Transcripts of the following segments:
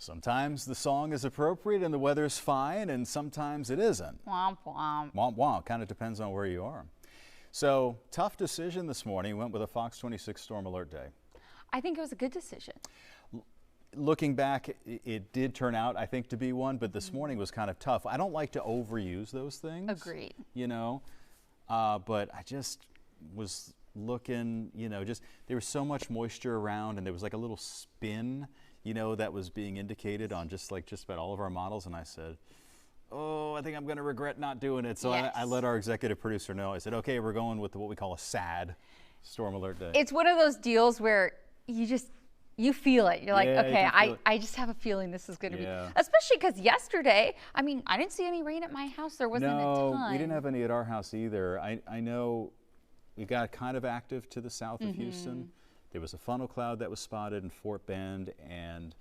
Sometimes the song is appropriate and the weather's fine, and sometimes it isn't. Womp womp. Womp womp, kind of depends on where you are. So, tough decision this morning. Went with a Fox 26 storm alert day. I think it was a good decision. Looking back, it did turn out, I think, to be one, but this morning was kind of tough. I don't like to overuse those things. Agreed. You know, but I just was looking, you know, there was so much moisture around, and there was like a little spin, you know, that was being indicated on just about all of our models, and I said, oh, I think I'm going to regret not doing it. So yes. I let our executive producer know. I said, okay, we're going with what we call a SAD, storm alert day. It's one of those deals where you feel it. You're like, yeah, okay, I just have a feeling this is going to be, especially because yesterday, I mean, I didn't see any rain at my house. There wasn't a ton. No, we didn't have any at our house either. I know we got kind of active to the south of Houston. There was a funnel cloud that was spotted in Fort Bend, and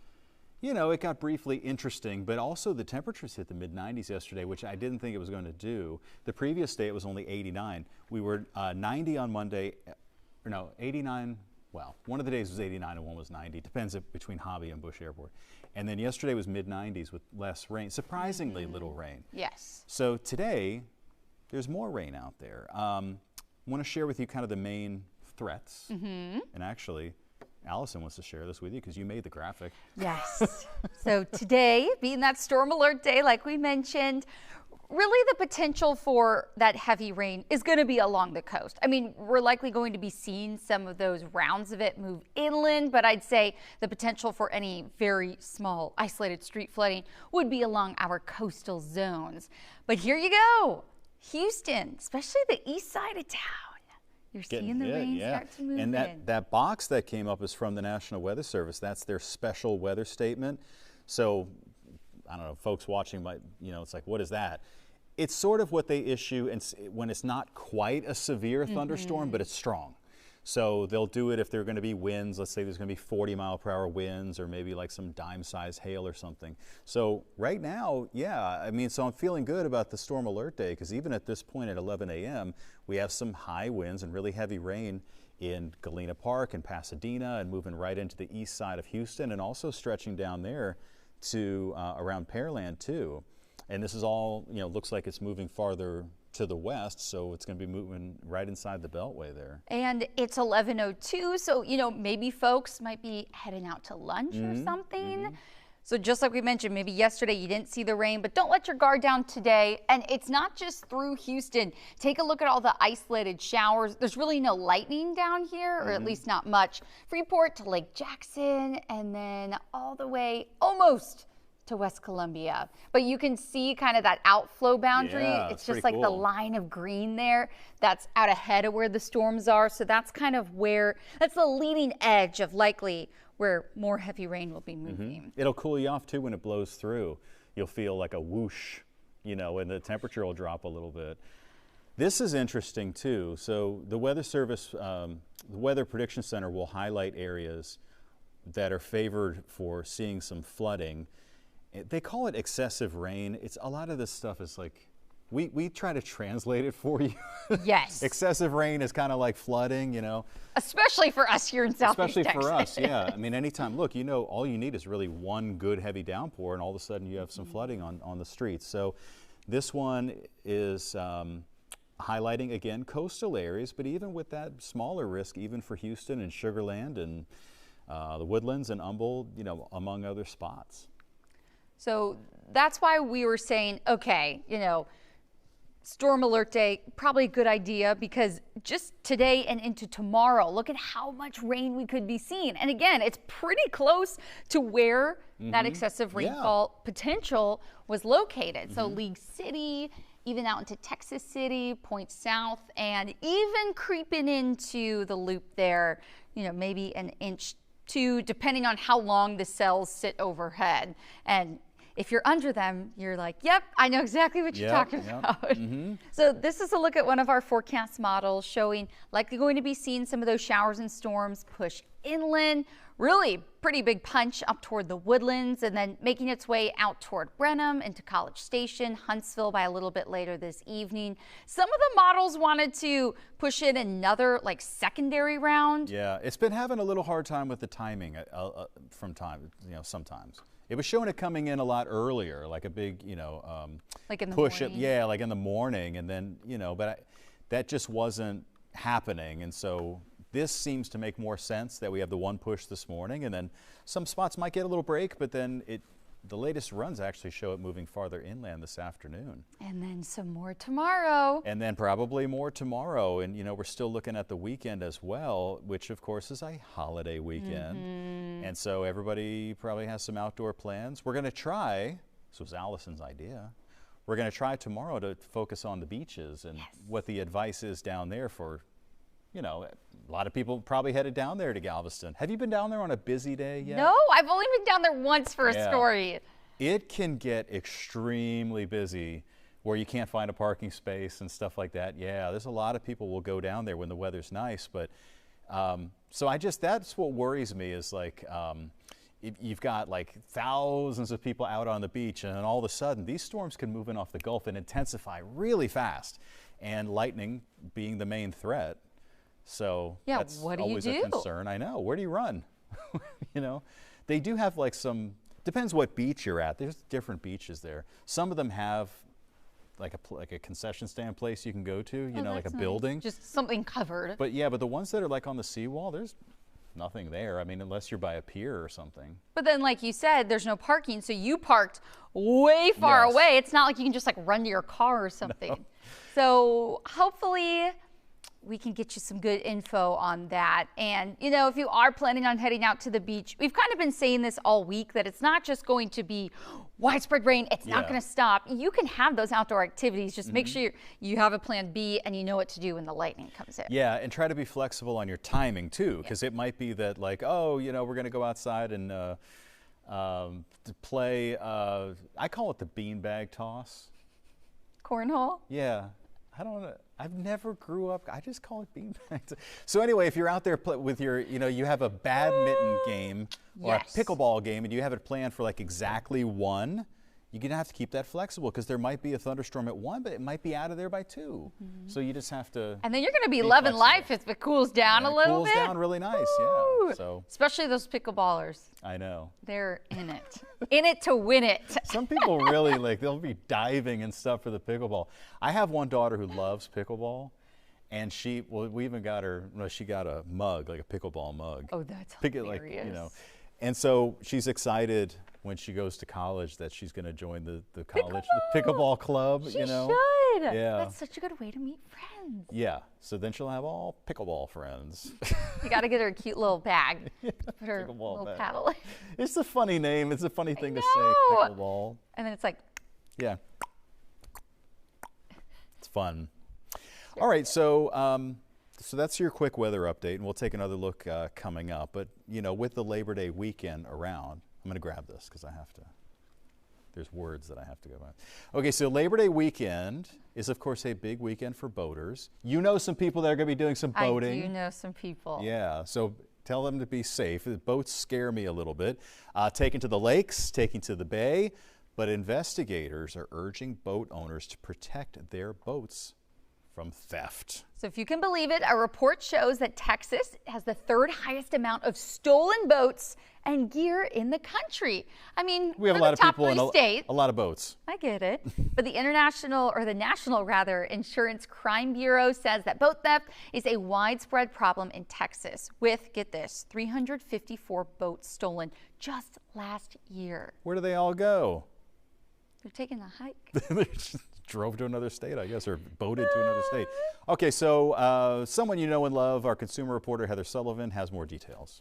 you know, it got briefly interesting, but also the temperatures hit the mid-90s yesterday, which I didn't think it was going to do. The previous day it was only 89. We were 90 on Monday, or no, 89. Well, one of the days was 89 and one was 90. Depends between Hobby and Bush Airport. And then yesterday was mid-90s with less rain, surprisingly little rain. Yes. So today, there's more rain out there. I want to share with you kind of the main threats. And actually, Allison wants to share this with you because you made the graphic. Yes. So today, being that storm alert day, like we mentioned, really the potential for that heavy rain is going to be along the coast. I mean, we're likely going to be seeing some of those rounds of it move inland, but I'd say the potential for any very small isolated street flooding would be along our coastal zones. But here you go, Houston, especially the east side of town. You're seeing the rain start to move in. And that box that came up is from the National Weather Service. That's their special weather statement. So, I don't know, folks watching might, you know, it's like, what is that? It's sort of what they issue when it's not quite a severe thunderstorm, but it's strong. So they'll do it if there are going to be winds. Let's say there's going to be 40-mile-per-hour winds, or maybe like some dime-sized hail or something. So right now, yeah, I mean, so I'm feeling good about the storm alert day, because even at this point at 11 a.m., we have some high winds and really heavy rain in Galena Park and Pasadena, and moving right into the east side of Houston, and also stretching down there to around Pearland too. And this is all, you know, looks like it's moving farther to the west, so it's going to be moving right inside the Beltway there. And it's 11:02, so, you know, maybe folks might be heading out to lunch or something. So just like we mentioned, maybe yesterday you didn't see the rain, but don't let your guard down today. And it's not just through Houston. Take a look at all the isolated showers. There's really no lightning down here, or at least not much. Freeport to Lake Jackson, and then all the way almost to West Columbia. But you can see kind of that outflow boundary. Yeah, it's just like the line of green there that's out ahead of where the storms are. So that's kind of where, that's the leading edge of likely where more heavy rain will be moving. It'll cool you off too when it blows through. You'll feel like a whoosh, you know, and the temperature will drop a little bit. This is interesting too. So the Weather Service, the Weather Prediction Center will highlight areas that are favored for seeing some flooding. They call it excessive rain. It's a lot of this stuff is like, we try to translate it for you. Yes. Excessive rain is kind of like flooding, you know. Especially for us here in Southeast Texas. Especially for us, yeah. I mean, anytime, look, you know, all you need is really one good heavy downpour, and all of a sudden you have some flooding on the streets. So this one is highlighting, again, coastal areas, but even with that smaller risk, even for Houston and Sugar Land and the Woodlands and Humboldt, you know, among other spots. So that's why we were saying, okay, you know, storm alert day, probably a good idea, because just today and into tomorrow, look at how much rain we could be seeing. And again, it's pretty close to where that excessive rainfall potential was located. So League City, even out into Texas City, Point South, and even creeping into the loop there, you know, maybe an inch, two, depending on how long the cells sit overhead. And if you're under them, you're like, yep, I know exactly what you're talking about. So this is a look at one of our forecast models showing likely going to be seeing some of those showers and storms push inland. Really pretty big punch up toward the Woodlands, and then making its way out toward Brenham into College Station, Huntsville by a little bit later this evening. Some of the models wanted to push in another like secondary round. Yeah, it's been having a little hard time with the timing from time, you know, sometimes. It was showing it coming in a lot earlier, like a big, Like in the push morning? yeah, like in the morning, and then, that just wasn't happening. And so this seems to make more sense that we have the one push this morning, and then some spots might get a little break, but then the latest runs actually show it moving farther inland this afternoon. And then some more tomorrow. And then probably more tomorrow. And, we're still looking at the weekend as well, which of course is a holiday weekend. And so everybody probably has some outdoor plans. We're going to try, this was Allison's idea, we're going to try tomorrow to focus on the beaches and what the advice is down there for, a lot of people probably headed down there to Galveston. Have you been down there on a busy day yet? No, I've only been down there once for a story. It can get extremely busy where you can't find a parking space and stuff like that. Yeah, there's a lot of people will go down there when the weather's nice, but so that's what worries me is like you've got like thousands of people out on the beach, and then all of a sudden these storms can move in off the Gulf and intensify really fast, and lightning being the main threat. So that's what do you always do? a concern. I know. Where do you run? They do have like depends what beach you're at. There's different beaches there. Some of them have like a concession stand place you can go to, like a building. Just something covered. But the ones that are like on the seawall, there's nothing there. I mean, unless you're by a pier or something. But then, like you said, there's no parking, so you parked way far away. It's not like you can just like run to your car or something. No. So hopefully we can get you some good info on that. And, if you are planning on heading out to the beach, we've kind of been saying this all week, that it's not just going to be widespread rain. It's not going to stop. You can have those outdoor activities. Just make sure you have a plan B and you know what to do when the lightning comes in. Yeah, and try to be flexible on your timing too, because it might be that like, we're going to go outside and to play, I call it the beanbag toss. Cornhole? Yeah. I don't know. I've never grew up. I just call it beanbags. So anyway, if you're out there with your, you have a badminton game or a pickleball game and you have it planned for like exactly 1, you're going to have to keep that flexible because there might be a thunderstorm at 1, but it might be out of there by 2. So you just have to. And then you're going to be loving life if it cools down a little bit. It cools down really nice, So. Especially those pickleballers. I know. They're in it. In it to win it. Some people really they'll be diving and stuff for the pickleball. I have one daughter who loves pickleball, and we even got her, she got a mug, like a pickleball mug. Oh, that's hilarious. And so she's excited when she goes to college that she's going to join the college the pickleball club. She should. Yeah. That's such a good way to meet friends. Yeah. So then she'll have all pickleball friends. You got to get her a cute little bag. Put her little bag. paddle. It's a funny name. It's a funny thing to say, pickleball. And then it's like. Yeah. It's fun. All right. So so that's your quick weather update, and we'll take another look coming up. But, with the Labor Day weekend around, I'm going to grab this because there's words that I have to go by. Okay, so Labor Day weekend is, of course, a big weekend for boaters. You know some people that are going to be doing some boating. I do know some people. Yeah, so tell them to be safe. The boats scare me a little bit. Taking to the lakes, taking to the bay, but investigators are urging boat owners to protect their boats from theft. So if you can believe it, a report shows that Texas has the 3rd highest amount of stolen boats and gear in the country. I mean, we have a lot of people in a lot of boats. I get it. But the National Insurance Crime Bureau says that boat theft is a widespread problem in Texas with, get this, 354 boats stolen just last year. Where do they all go? They're taking a hike. Drove to another state, I guess, or boated to another state. Okay, so someone you know and love, our consumer reporter Heather Sullivan, has more details.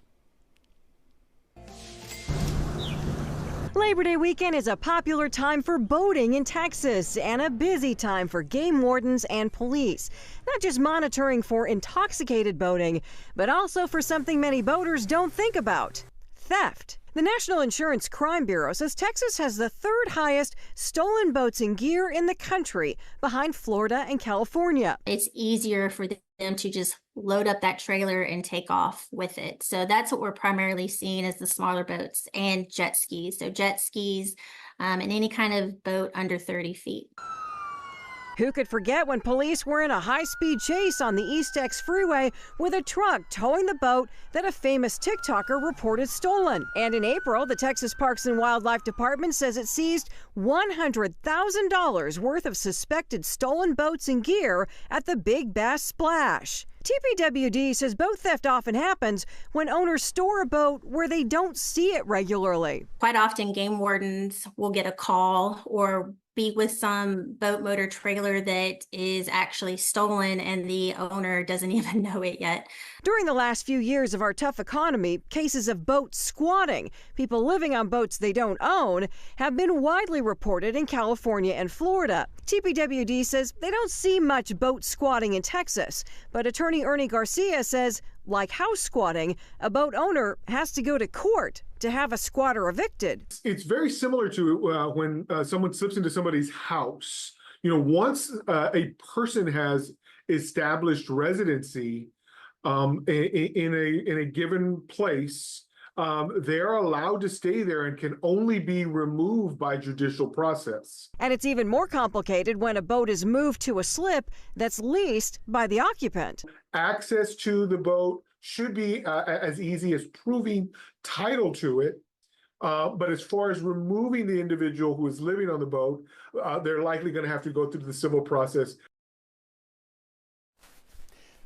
Labor Day weekend is a popular time for boating in Texas and a busy time for game wardens and police. Not just monitoring for intoxicated boating, but also for something many boaters don't think about: theft. The National Insurance Crime Bureau says Texas has the 3rd highest stolen boats and gear in the country, behind Florida and California. It's easier for them to just load up that trailer and take off with it. So that's what we're primarily seeing as the smaller boats and jet skis. So jet skis and any kind of boat under 30 feet. Who could forget when police were in a high-speed chase on the East X freeway with a truck towing the boat that a famous TikToker reported stolen? And in April, the Texas Parks and Wildlife Department says it seized $100,000 worth of suspected stolen boats and gear at the Big Bass Splash. TPWD says boat theft often happens when owners store a boat where they don't see it regularly. Quite often, game wardens will get a call or be with some boat motor trailer that is actually stolen and the owner doesn't even know it yet. During the last few years of our tough economy, cases of boat squatting, people living on boats they don't own, have been widely reported in California and Florida. TPWD says they don't see much boat squatting in Texas, but attorney Ernie Garcia says, like house squatting, a boat owner has to go to court to have a squatter evicted. It's very similar to when someone slips into somebody's house. Once a person has established residency in a given place, they're allowed to stay there and can only be removed by judicial process. And it's even more complicated when a boat is moved to a slip that's leased by the occupant. Access to the boat should be as easy as proving title to it. But as far as removing the individual who is living on the boat, they're likely going to have to go through the civil process.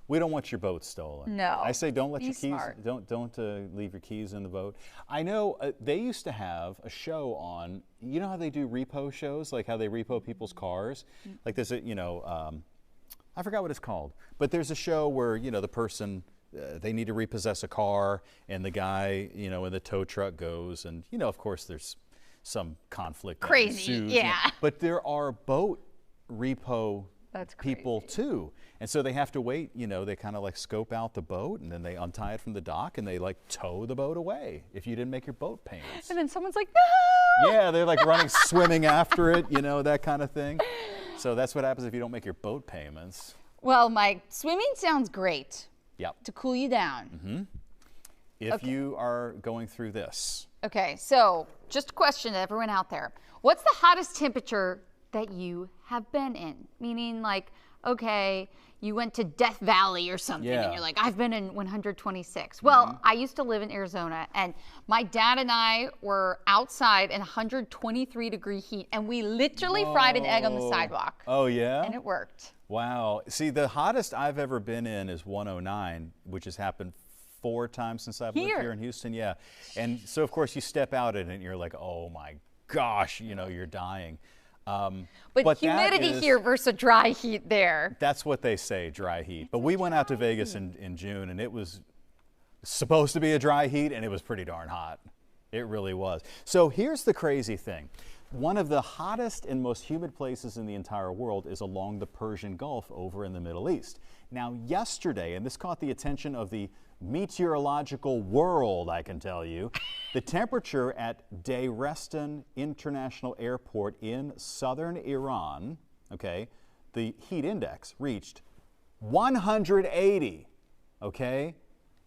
We don't want your boat stolen. No. I say don't let Be your keys. smart. Don't leave your keys in the boat. I know they used to have a show on. You know how they do repo shows, like how they repo people's cars. Like there's a I forgot what it's called, but there's a show where the person. They need to repossess a car, and the guy, in the tow truck goes, and of course, there's some conflict. Crazy, that ensues, yeah. But there are boat repo people too, and so they have to wait. They kind of like scope out the boat, and then they untie it from the dock, and they like tow the boat away if you didn't make your boat payments. And then someone's like, no! Yeah, they're like running, swimming after it, that kind of thing. So that's what happens if you don't make your boat payments. Well, Mike, swimming sounds great. Yep. To cool you down. Mm-hmm. If you are going through this. Okay, so just a question to everyone out there. What's the hottest temperature that you have been in? Meaning like, okay, you went to Death Valley or something and you're like, I've been in 126. Well, I used to live in Arizona and my dad and I were outside in 123-degree heat and we literally fried an egg on the sidewalk. Oh, yeah? And it worked. Wow. See, the hottest I've ever been in is 109, which has happened 4 times since I've lived here in Houston. Yeah. And so, of course, you step out in it and you're like, oh, my gosh, you're dying. But humidity here versus dry heat there. That's what they say, dry heat. But we went out to Vegas in June, and it was supposed to be a dry heat, and it was pretty darn hot. It really was. So here's the crazy thing. One of the hottest and most humid places in the entire world is along the Persian Gulf over in the Middle East. Now, yesterday, and this caught the attention of the meteorological world, I can tell you, the temperature at Dehrestan International Airport in southern Iran, okay, the heat index reached 180, okay,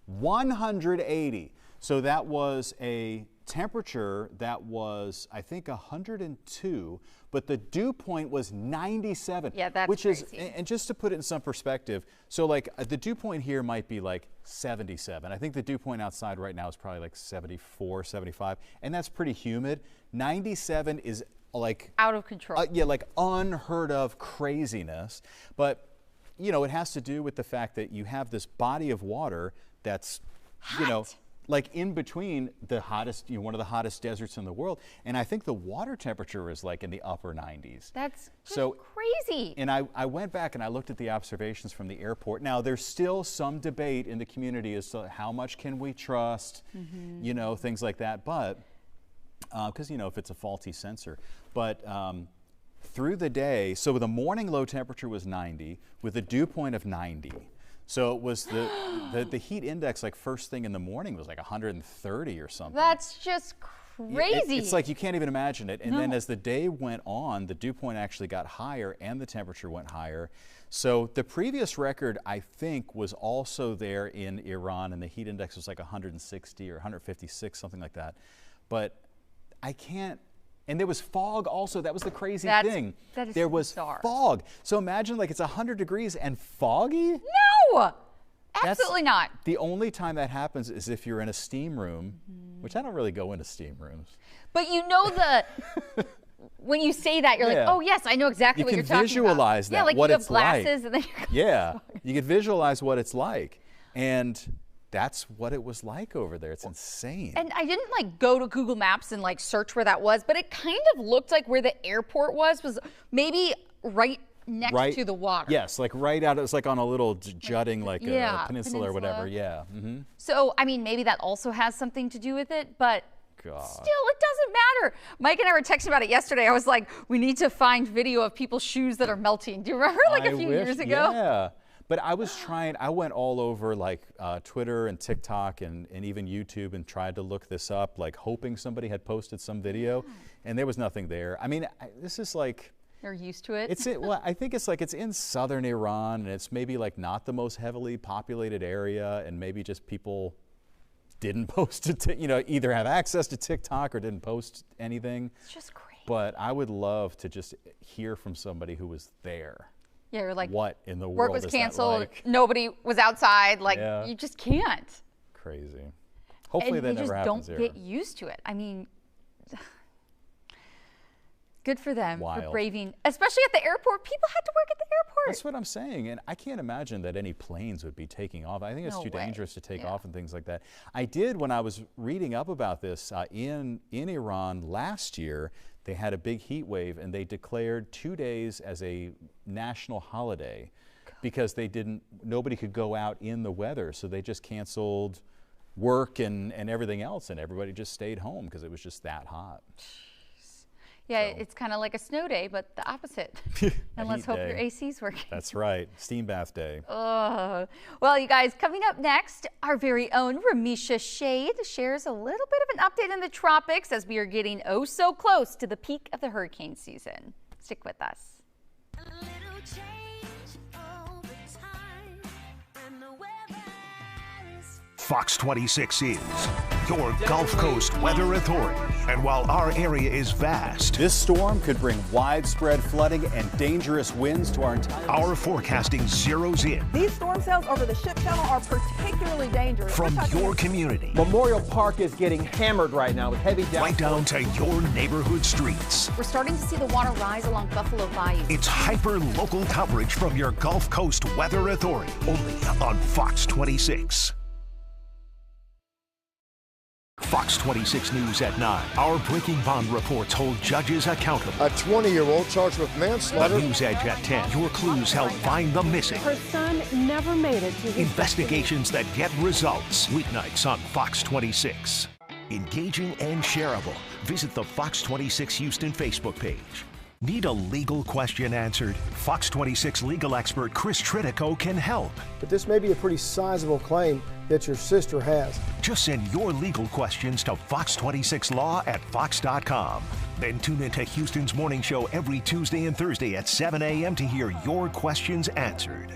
180. So that was a temperature that was, I think, 102, but the dew point was 97. Yeah, that's which crazy. is, and just to put it in some perspective, so like the dew point here might be like 77. I think the dew point outside right now is probably like 74, 75, and that's pretty humid. 97 is like out of control. Yeah, like unheard of craziness. But it has to do with the fact that you have this body of water that's, like in between the hottest, one of the hottest deserts in the world. And I think the water temperature is like in the upper 90s. That's so crazy. And I went back and I looked at the observations from the airport. Now, there's still some debate in the community as to how much can we trust, things like that. But, because, if it's a faulty sensor. But through the day, so the morning low temperature was 90 with a dew point of 90. So it was the heat index, like first thing in the morning, was like 130 or something. That's just crazy. It's like you can't even imagine it. And then as the day went on, the dew point actually got higher and the temperature went higher. So the previous record, I think, was also there in Iran, and the heat index was like 160 or 156, something like that. But I can't And there was fog also. That was the crazy thing. That is there was bizarre. fog. So imagine like it's 100 degrees and foggy? No, absolutely not. The only time that happens is if you're in a steam room, which I don't really go into steam rooms. But you know when you say that, you're like, oh yes, I know exactly what you're talking about. You can visualize that, yeah, like what you have it's glasses like. And then you're Yeah, you can visualize what it's like. And that's what it was like over there. It's insane. And I didn't like go to Google Maps and like search where that was, but it kind of looked like where the airport was maybe right next to the water. Yes, like right out. It was like on a little jutting, like a peninsula or whatever. Yeah. So I mean, maybe that also has something to do with it, but God. still, it doesn't matter. Mike and I were texting about it yesterday. I was like, we need to find video of people's shoes that are melting. Do you remember like a few years ago? Yeah. But I was trying, I went all over like Twitter and TikTok and even YouTube and tried to look this up, like hoping somebody had posted some video, and there was nothing there. I mean, this is like... They're used to it. Well, I think it's like it's in southern Iran, and it's maybe like not the most heavily populated area, and maybe just people didn't post it, either have access to TikTok or didn't post anything. It's just crazy. But I would love to just hear from somebody who was there. Yeah, you're like, what in the work world was is canceled, that like? Nobody was outside, like you just can't. Crazy. Hopefully that never happens here. And you just don't get used to it. I mean, good for them for braving, especially at the airport. People had to work at the airport. That's what I'm saying, and I can't imagine that any planes would be taking off. I think it's too dangerous to take off and things like that. I did, when I was reading up about this, in Iran last year, they had a big heat wave, and they declared 2 days as a national holiday because nobody could go out in the weather, so they just canceled work and everything else, and everybody just stayed home because it was just that hot. Yeah, it's kind of like a snow day, but the opposite. And let's hope your AC's working. That's right. Steam bath day. Well, you guys, coming up next, our very own Ramisha Shade shares a little bit of an update in the tropics as we are getting oh so close to the peak of the hurricane season. Stick with us. Fox 26 is your Gulf Coast Weather Authority. And while our area is vast, this storm could bring widespread flooding and dangerous winds to our entire... Our forecasting zeroes in. These storm cells over the ship channel are particularly dangerous. From your community. Memorial Park is getting hammered right now with heavy downpours. Right down to your neighborhood streets. We're starting to see the water rise along Buffalo Bayou. It's hyper-local coverage from your Gulf Coast Weather Authority. Only on Fox 26. Fox 26 News at 9. Our breaking bond reports hold judges accountable. A 20-year-old charged with manslaughter. The News Edge at 10. Your clues help find the missing. Her son never made it to his investigations that get results. Weeknights on Fox 26. Engaging and shareable. Visit the Fox 26 Houston Facebook page. Need a legal question answered? Fox 26 legal expert Chris Tritico can help. But this may be a pretty sizable claim that your sister has. Just send your legal questions to Fox 26 Law at Fox.com. Then tune into Houston's morning show every Tuesday and Thursday at 7 a.m. to hear your questions answered.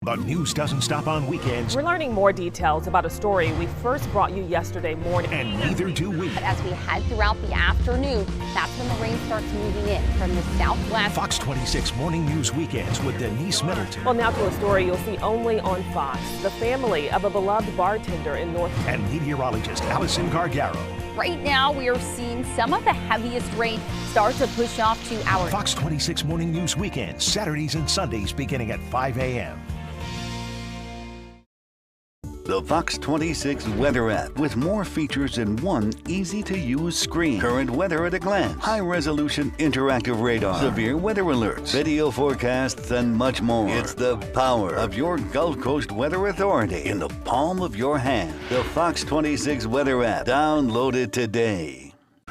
The news doesn't stop on weekends. We're learning more details about a story we first brought you yesterday morning. And neither do we. But as we head throughout the afternoon, that's when the rain starts moving in from the southwest. Fox 26 Morning News Weekends with Denise Middleton. Well, now to a story you'll see only on Fox. The family of a beloved bartender in North... And meteorologist Allison Gargaro. Right now, we are seeing some of the heaviest rain start to push off to our... Fox 26 Morning News Weekends, Saturdays and Sundays beginning at 5 a.m. The Fox 26 Weather app with more features in one easy-to-use screen. Current weather at a glance, high-resolution interactive radar, severe weather alerts, video forecasts, and much more. It's the power of your Gulf Coast Weather Authority in the palm of your hand. The Fox 26 Weather app. Download it today.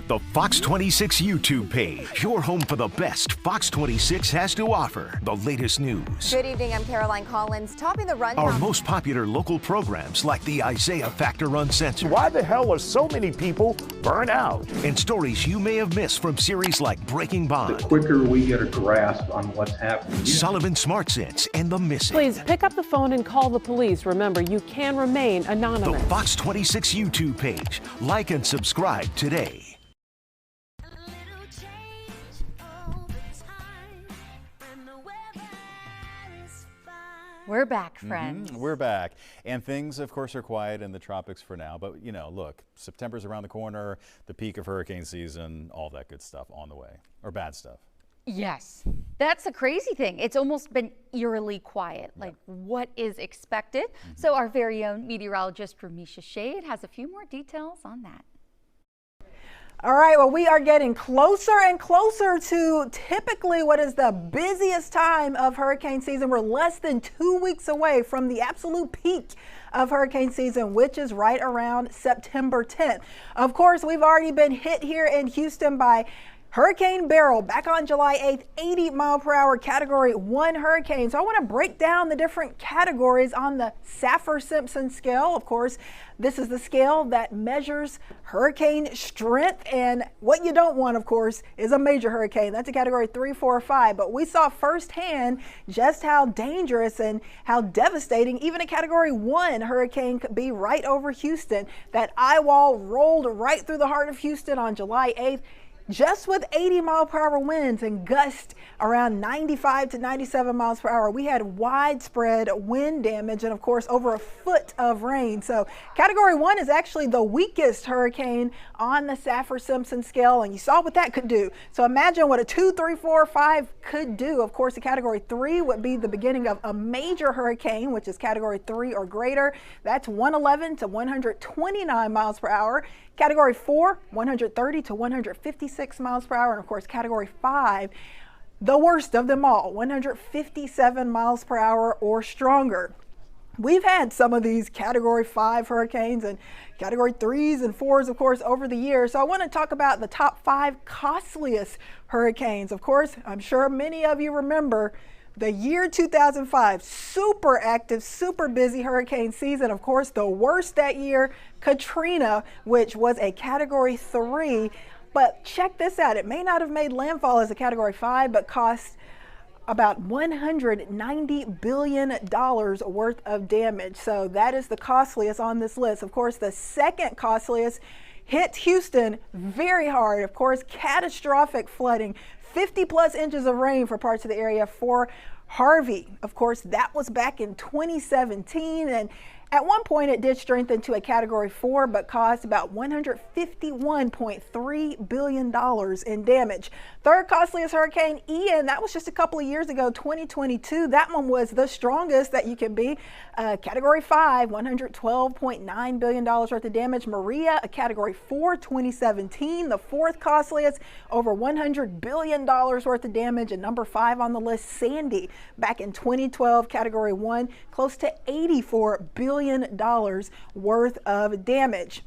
The Fox 26 YouTube page, your home for the best Fox 26 has to offer. The latest news. Good evening, I'm Caroline Collins. Topping the rundown. Our most popular local programs like the Isaiah Factor Uncensored. Why the hell are so many people burned out? And stories you may have missed from series like Breaking Bond. The quicker we get a grasp on what's happening. Sullivan Smart Sense and The Missing. Please pick up the phone and call the police. Remember, you can remain anonymous. The Fox 26 YouTube page. Like and subscribe today. We're back, friends. We're back. And things, of course, are quiet in the tropics for now. But, you know, look, September's around the corner, the peak of hurricane season, all that good stuff on the way. Or bad stuff. Yes. That's the crazy thing. It's almost been eerily quiet, like what is expected. So our very own meteorologist, Ramisha Shade, has a few more details on that. All right, well, we are getting closer and closer to typically what is the busiest time of hurricane season. We're less than 2 weeks away from the absolute peak of hurricane season, which is right around September 10th. Of course, we've already been hit here in Houston by Hurricane Beryl back on July 8th, 80-mile-per-hour Category 1 hurricane. So I want to break down the different categories on the Saffir-Simpson scale. Of course, this is the scale that measures hurricane strength. And what you don't want, of course, is a major hurricane. That's a Category 3, 4, or 5. But we saw firsthand just how dangerous and how devastating even a Category 1 hurricane could be right over Houston. That eye wall rolled right through the heart of Houston on July 8th. Just with 80-mile-per-hour winds and gusts around 95 to 97 miles per hour, we had widespread wind damage and, of course, over a foot of rain. So Category 1 is actually the weakest hurricane on the Saffir-Simpson scale, and you saw what that could do. So imagine what a 2, 3, 4, 5 could do. Of course, a Category 3 would be the beginning of a major hurricane, which is Category 3 or greater. That's 111 to 129 miles per hour. Category 4, 130 to 156 miles per hour. And of course, Category 5, the worst of them all, 157 miles per hour or stronger. We've had some of these Category 5 hurricanes and Category 3s and 4s, of course, over the years. So I want to talk about the top 5 costliest hurricanes. Of course, I'm sure many of you remember the year 2005, super active, super busy hurricane season. Of course, the worst that year, Katrina, which was a Category 3. But check this out. It may not have made landfall as a Category 5, but cost about $190 billion worth of damage. So that is the costliest on this list. Of course, the second costliest hit Houston very hard. Of course, catastrophic flooding. 50+ inches of rain for parts of the area for Harvey. Of course, that was back in 2017, and at one point it did strengthen to a Category 4, but caused about $151.3 billion in damage. Third costliest hurricane, Ian, that was just a couple of years ago, 2022. That one was the strongest that you can be. Category 5, $112.9 billion worth of damage. Maria, a Category 4, 2017, the fourth costliest, over $100 billion worth of damage. And number 5 on the list, Sandy, back in 2012, Category 1, close to $84 billion worth of damage.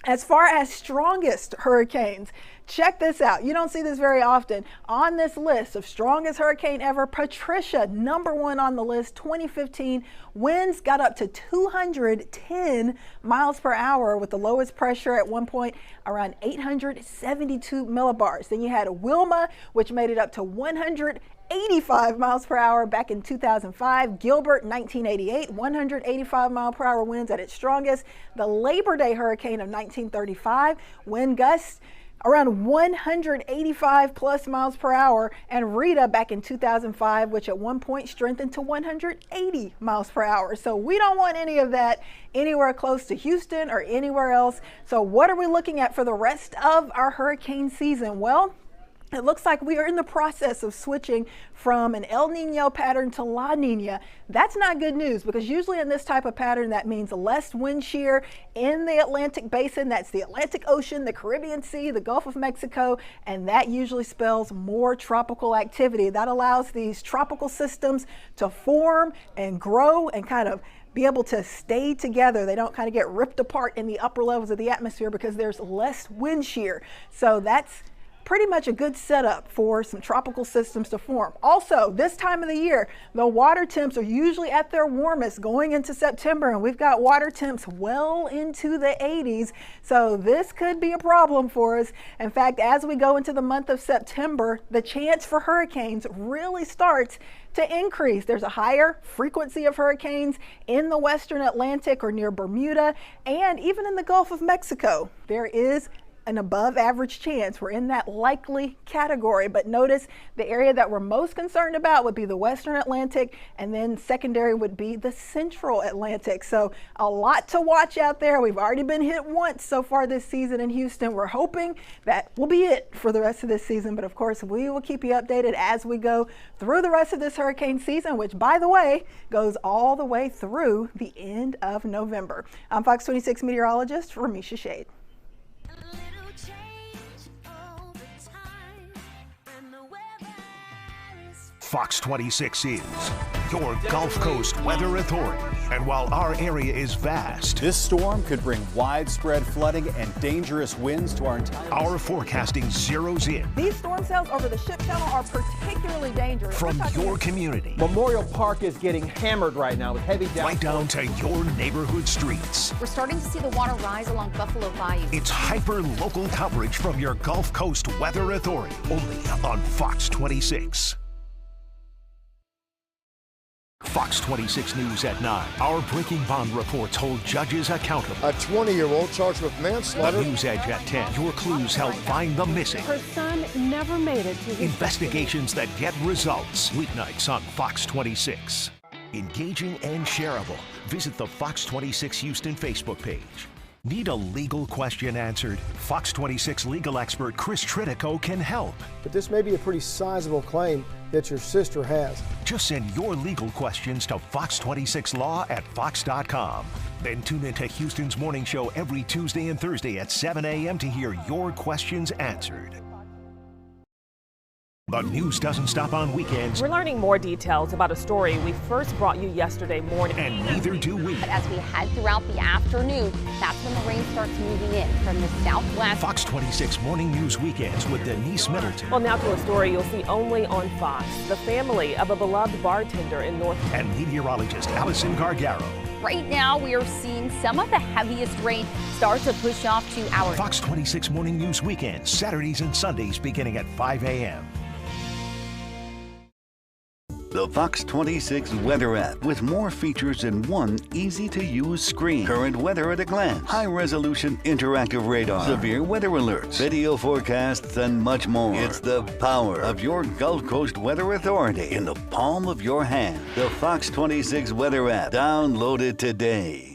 As far as strongest hurricanes, check this out. You don't see this very often. On this list of strongest hurricane ever, Patricia, number 1 on the list, 2015. Winds got up to 210 miles per hour with the lowest pressure at one point around 872 millibars. Then you had Wilma, which made it up to 185 miles per hour back in 2005. Gilbert, 1988, 185 mile per hour winds at its strongest. The Labor Day hurricane of 1935, wind gusts around 185+ miles per hour. And Rita back in 2005, which at one point strengthened to 180 miles per hour. So we don't want any of that anywhere close to Houston or anywhere else. So what are we looking at for the rest of our hurricane season? Well, it looks like we are in the process of switching from an El Nino pattern to La Nina. That's not good news, because usually in this type of pattern that means less wind shear in the Atlantic basin. That's the Atlantic Ocean, the Caribbean Sea, the Gulf of Mexico, and that usually spells more tropical activity. That allows these tropical systems to form and grow and kind of be able to stay together. They don't kind of get ripped apart in the upper levels of the atmosphere because there's less wind shear. So that's pretty much a good setup for some tropical systems to form. Also, this time of the year, the water temps are usually at their warmest going into September, and we've got water temps well into the 80s. So this could be a problem for us. In fact, as we go into the month of September, the chance for hurricanes really starts to increase. There's a higher frequency of hurricanes in the Western Atlantic or near Bermuda, and even in the Gulf of Mexico. There is an above average chance. We're in that likely category, but notice the area that we're most concerned about would be the Western Atlantic, and then secondary would be the Central Atlantic. So a lot to watch out there. We've already been hit once so far this season in Houston. We're hoping that will be it for the rest of this season, but of course we will keep you updated as we go through the rest of this hurricane season, which, by the way, goes all the way through the end of November. I'm Fox 26 meteorologist Ramisha Shade. Fox 26 is your Gulf Coast Weather Authority. And while our area is vast, this storm could bring widespread flooding and dangerous winds to our entire our forecasting zeroes in. These storm cells over the ship channel are particularly dangerous. From your community. Memorial Park is getting hammered right now with heavy downpours. Right down to your neighborhood streets. We're starting to see the water rise along Buffalo Bayou. It's hyper-local coverage from your Gulf Coast Weather Authority, only on Fox 26. Fox 26 News at 9. Our breaking bond reports hold judges accountable. A 20-year-old charged with manslaughter. The News Edge at 10. Your clues help find the missing. Her son never made it to his investigations that get results. Weeknights on Fox 26. Engaging and shareable. Visit the Fox 26 Houston Facebook page. Need a legal question answered? Fox 26 legal expert Chris Tritico can help. But this may be a pretty sizable claim that your sister has. Just send your legal questions to Fox 26 Law at Fox.com. Then tune into Houston's morning show every Tuesday and Thursday at 7 a.m. to hear your questions answered. The news doesn't stop on weekends. We're learning more details about a story we first brought you yesterday morning. And neither do we. But as we head throughout the afternoon, that's when the rain starts moving in from the southwest. Fox 26 Morning News Weekends with Denise Middleton. Well, now to a story you'll see only on Fox. The family of a beloved bartender in North. And meteorologist Allison Gargaro. Right now, we are seeing some of the heaviest rain start to push off to our Fox 26 Morning News Weekends, Saturdays and Sundays beginning at 5 a.m. The Fox 26 Weather app with more features in one easy-to-use screen. Current weather at a glance, high-resolution interactive radar, severe weather alerts, video forecasts, and much more. It's the power of your Gulf Coast Weather Authority in the palm of your hand. The Fox 26 Weather app. Download it today.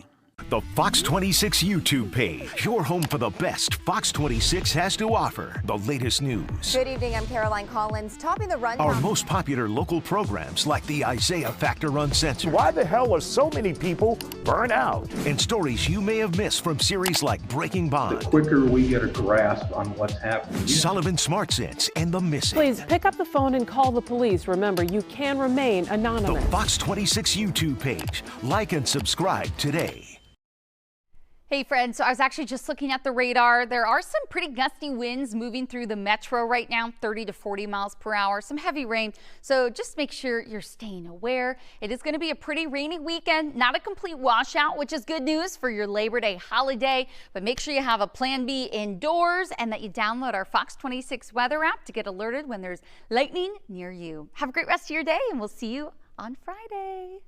The Fox 26 YouTube page, your home for the best Fox 26 has to offer. The latest news. Good evening, I'm Caroline Collins. Topping the rundown. Our most popular local programs like the Isaiah Factor Uncensored. Why the hell are so many people burned out? And stories you may have missed from series like Breaking Bond. The quicker we get a grasp on what's happening. Sullivan Smart Sense and The Missing. Please pick up the phone and call the police. Remember, you can remain anonymous. The Fox 26 YouTube page. Like and subscribe today. Hey friends, so I was actually just looking at the radar. There are some pretty gusty winds moving through the metro right now, 30 to 40 miles per hour, some heavy rain. So just make sure you're staying aware. It is going to be a pretty rainy weekend, not a complete washout, which is good news for your Labor Day holiday. But make sure you have a plan B indoors and that you download our Fox 26 weather app to get alerted when there's lightning near you. Have a great rest of your day and we'll see you on Friday.